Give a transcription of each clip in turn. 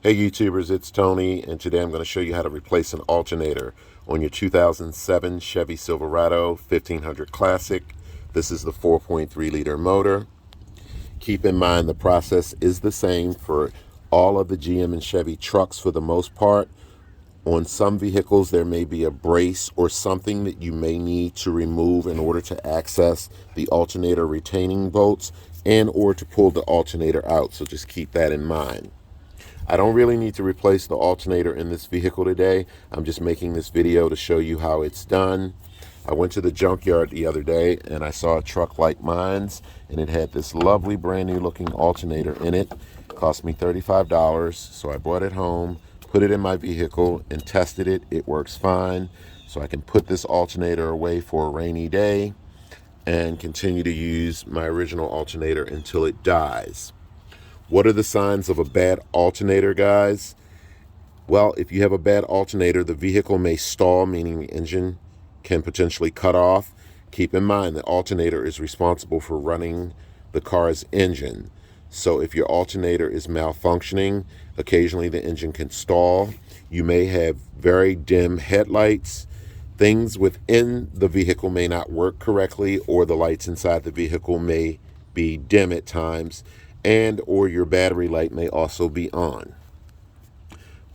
Hey YouTubers, it's Tony, and today I'm going to show you how to replace an alternator on your 2007 Chevy Silverado 1500 Classic. This is the 4.3 liter motor. Keep in mind the process is the same for all of the GM and Chevy trucks for the most part. On some vehicles there may be a brace or something that you may need to remove in order to access the alternator retaining bolts and or to pull the alternator out, so just keep that in mind. I don't really need to replace the alternator in this vehicle today. I'm just making this video to show you how it's done. I went to the junkyard the other day and I saw a truck like mine's, and it had this lovely brand new looking alternator in it. It cost me $35, so I brought it home, put it in my vehicle and tested it. It works fine, so I can put this alternator away for a rainy day and continue to use my original alternator until it dies. What are the signs of a bad alternator, guys? Well, if you have a bad alternator, the vehicle may stall, meaning the engine can potentially cut off. Keep in mind the alternator is responsible for running the car's engine. So if your alternator is malfunctioning, occasionally the engine can stall. You may have very dim headlights. Things within the vehicle may not work correctly, or the lights inside the vehicle may be dim at times, and or your battery light may also be on.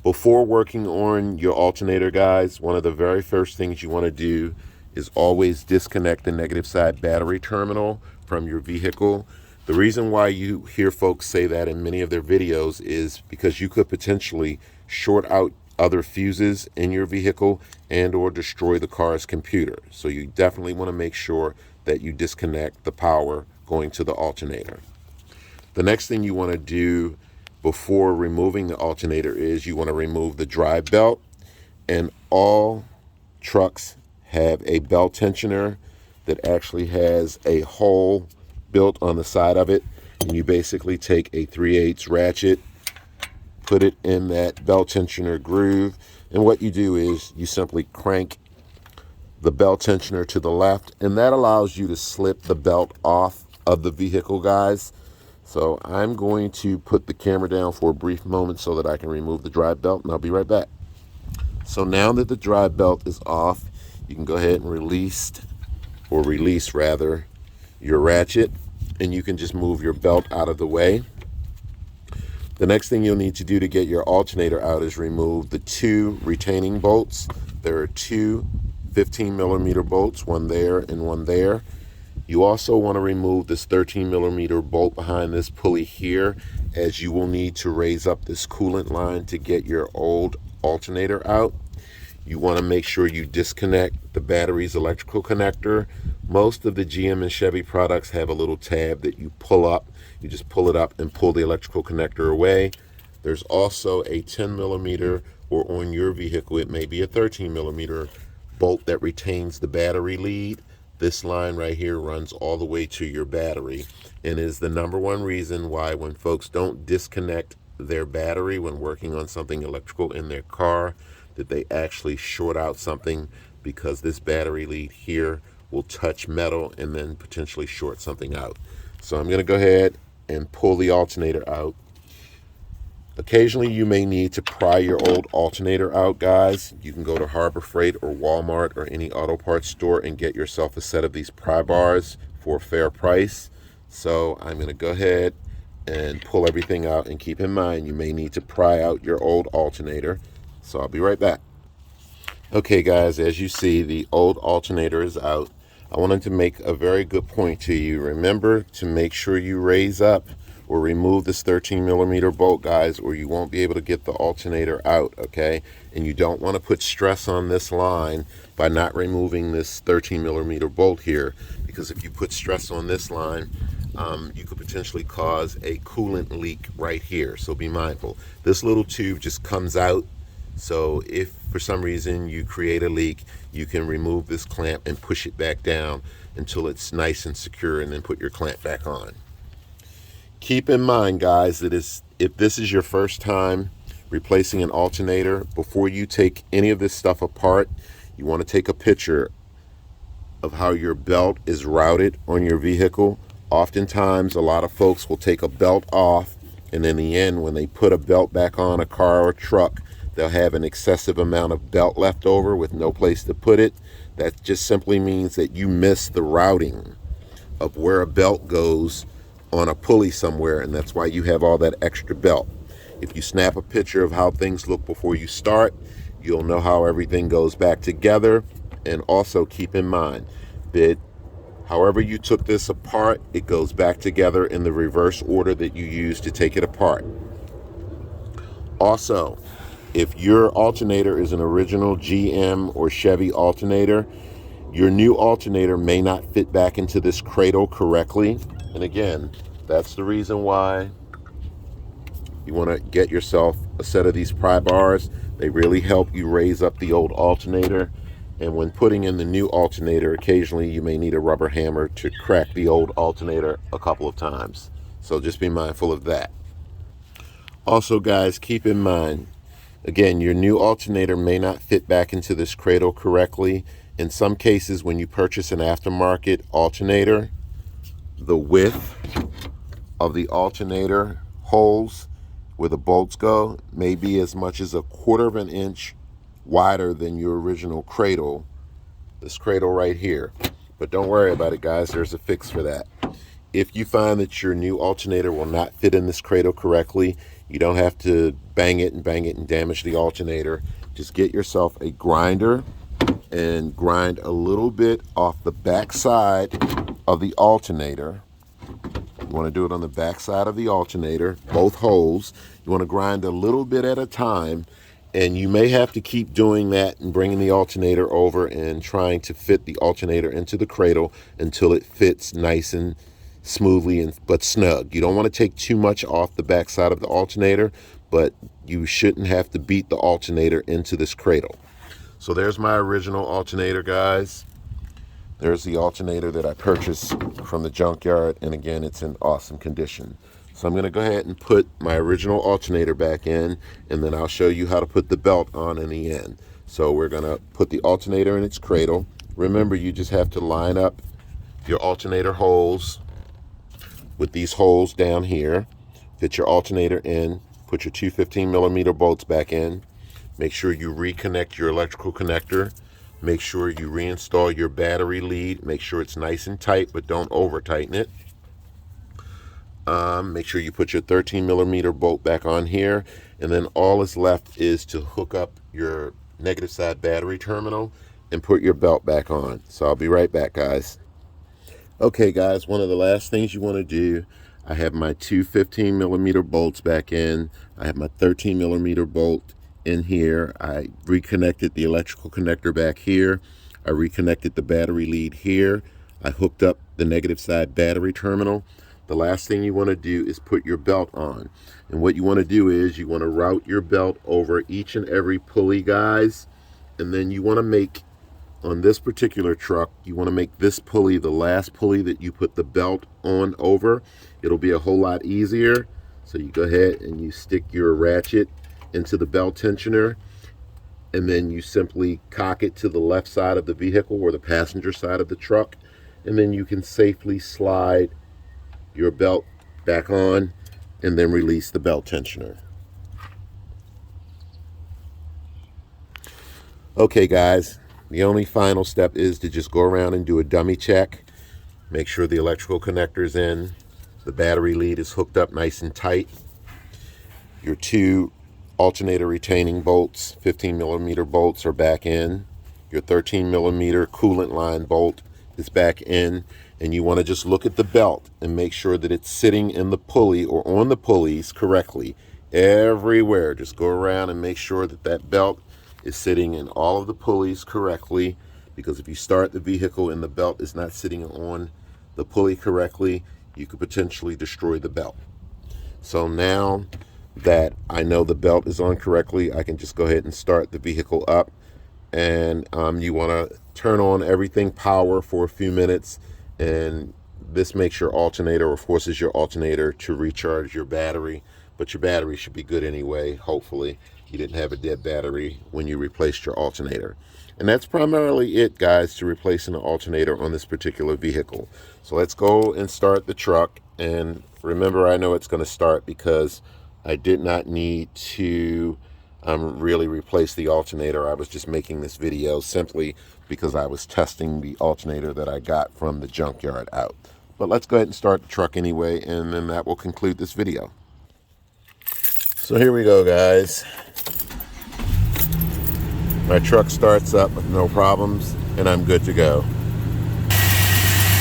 Before working on your alternator, guys, one of the very first things you want to do is always disconnect the negative side battery terminal from your vehicle. The reason why you hear folks say that in many of their videos is because you could potentially short out other fuses in your vehicle and or destroy the car's computer. So you definitely want to make sure that you disconnect the power going to the alternator. The next thing you want to do before removing the alternator is you want to remove the drive belt. And all trucks have a belt tensioner that actually has a hole built on the side of it. And you basically take a 3/8 ratchet, put it in that belt tensioner groove. And what you do is you simply crank the belt tensioner to the left, and that allows you to slip the belt off of the vehicle, guys. So I'm going to put the camera down for a brief moment so that I can remove the drive belt, and I'll be right back. So now that the drive belt is off, you can go ahead and release your ratchet, and you can just move your belt out of the way. The next thing you'll need to do to get your alternator out is remove the two retaining bolts. There are two 15mm bolts, one there and one there. You also want to remove this 13mm bolt behind this pulley here, as you will need to raise up this coolant line to get your old alternator out. You want to make sure you disconnect the battery's electrical connector. Most of the GM and Chevy products have a little tab that you pull up. You just pull it up and pull the electrical connector away. There's also a 10mm, or on your vehicle it may be a 13mm bolt that retains the battery lead. This line right here runs all the way to your battery and is the #1 reason why when folks don't disconnect their battery when working on something electrical in their car, that they actually short out something, because this battery lead here will touch metal and then potentially short something out. So I'm going to go ahead and pull the alternator out. Occasionally you may need to pry your old alternator out, guys. You can go to Harbor Freight or Walmart or any auto parts store and get yourself a set of these pry bars for a fair price. So I'm going to go ahead and pull everything out, and keep in mind you may need to pry out your old alternator. So I'll be right back. Okay guys, as you see, the old alternator is out. I wanted to make a very good point to you. Remember to make sure you raise up or remove this 13mm bolt, guys, or you won't be able to get the alternator out, okay? And you don't want to put stress on this line by not removing this 13mm bolt here, because if you put stress on this line, you could potentially cause a coolant leak right here. So be mindful. This little tube just comes out, so if for some reason you create a leak, you can remove this clamp and push it back down until it's nice and secure, and then put your clamp back on. Keep in mind, guys, that if this is your first time replacing an alternator, before you take any of this stuff apart, you want to take a picture of how your belt is routed on your vehicle. Oftentimes, a lot of folks will take a belt off And in the end, when they put a belt back on a car or truck, they'll have an excessive amount of belt left over with no place to put it. That just simply means that you miss the routing of where a belt goes on a pulley somewhere, and that's why you have all that extra belt. If you snap a picture of how things look before you start, you'll know how everything goes back together. And also keep in mind that however you took this apart, it goes back together in the reverse order that you used to take it apart. Also, if your alternator is an original GM or Chevy alternator, your new alternator may not fit back into this cradle correctly. And again, that's the reason why you want to get yourself a set of these pry bars. They really help you raise up the old alternator. And when putting in the new alternator, occasionally you may need a rubber hammer to crack the old alternator a couple of times. So just be mindful of that. Also, guys, keep in mind, again, your new alternator may not fit back into this cradle correctly. In some cases, when you purchase an aftermarket alternator, the width of the alternator holes where the bolts go may be as much as 1/4 of an inch wider than your original cradle, this cradle right here. But don't worry about it, guys, there's a fix for that. If you find that your new alternator will not fit in this cradle correctly, you don't have to bang it and damage the alternator. Just get yourself a grinder and grind a little bit off the back side of the alternator. You want to do it on the back side of the alternator, both holes. You want to grind a little bit at a time, and you may have to keep doing that and bringing the alternator over and trying to fit the alternator into the cradle until it fits nice and smoothly but snug. You don't want to take too much off the back side of the alternator, but you shouldn't have to beat the alternator into this cradle. So there's my original alternator, guys. There's the alternator that I purchased from the junkyard, and again, it's in awesome condition. So I'm going to go ahead and put my original alternator back in, and then I'll show you how to put the belt on in the end. So we're going to put the alternator in its cradle. Remember, you just have to line up your alternator holes with these holes down here. Fit your alternator in, put your two 15mm bolts back in. Make sure you reconnect your electrical connector. Make sure you reinstall your battery lead. Make sure it's nice and tight, but don't over tighten it. Make sure you put your 13mm bolt back on here, and then all is left is to hook up your negative side battery terminal and put your belt back on. So I'll be right back, guys. Okay, guys, one of the last things you want to do, I have my two 15mm bolts back in. I have my 13mm bolt in here. I reconnected the electrical connector back here. I reconnected the battery lead here. I hooked up the negative side battery terminal. The last thing you want to do is put your belt on. And what you want to do is you want to route your belt over each and every pulley, guys. And then you want to make, on this particular truck, you want to make this pulley the last pulley that you put the belt on over. It'll be a whole lot easier. So you go ahead and you stick your ratchet into the belt tensioner, and then you simply cock it to the left side of the vehicle or the passenger side of the truck, and then you can safely slide your belt back on and then release the belt tensioner. Okay, guys, the only final step is to just go around and do a dummy check. Make sure the electrical connector's in, the battery lead is hooked up nice and tight, your two alternator retaining bolts, 15mm bolts, are back in, your 13mm coolant line bolt is back in, and you want to just look at the belt and make sure that it's sitting in the pulley or on the pulleys correctly everywhere. Just go around and make sure that that belt is sitting in all of the pulleys correctly, because if you start the vehicle and the belt is not sitting on the pulley correctly, you could potentially destroy the belt. So now that I know the belt is on correctly, I can just go ahead and start the vehicle up. And you want to turn on everything power for a few minutes, and this makes your alternator or forces your alternator to recharge your battery. But your battery should be good anyway. Hopefully you didn't have a dead battery when you replaced your alternator. And that's primarily it, guys, to replacing an alternator on this particular vehicle. So let's go and start the truck, And remember, I know it's going to start because I did not need to really replace the alternator. I was just making this video simply because I was testing the alternator that I got from the junkyard out. But let's go ahead and start the truck anyway, and then that will conclude this video. So here we go, guys. My truck starts up with no problems, and I'm good to go.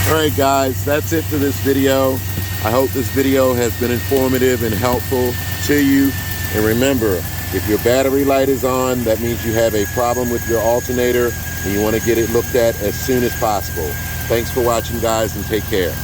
Alright guys, that's it for this video. I hope this video has been informative and helpful to you. And remember, if your battery light is on, that means you have a problem with your alternator and you want to get it looked at as soon as possible. Thanks for watching, guys, and take care.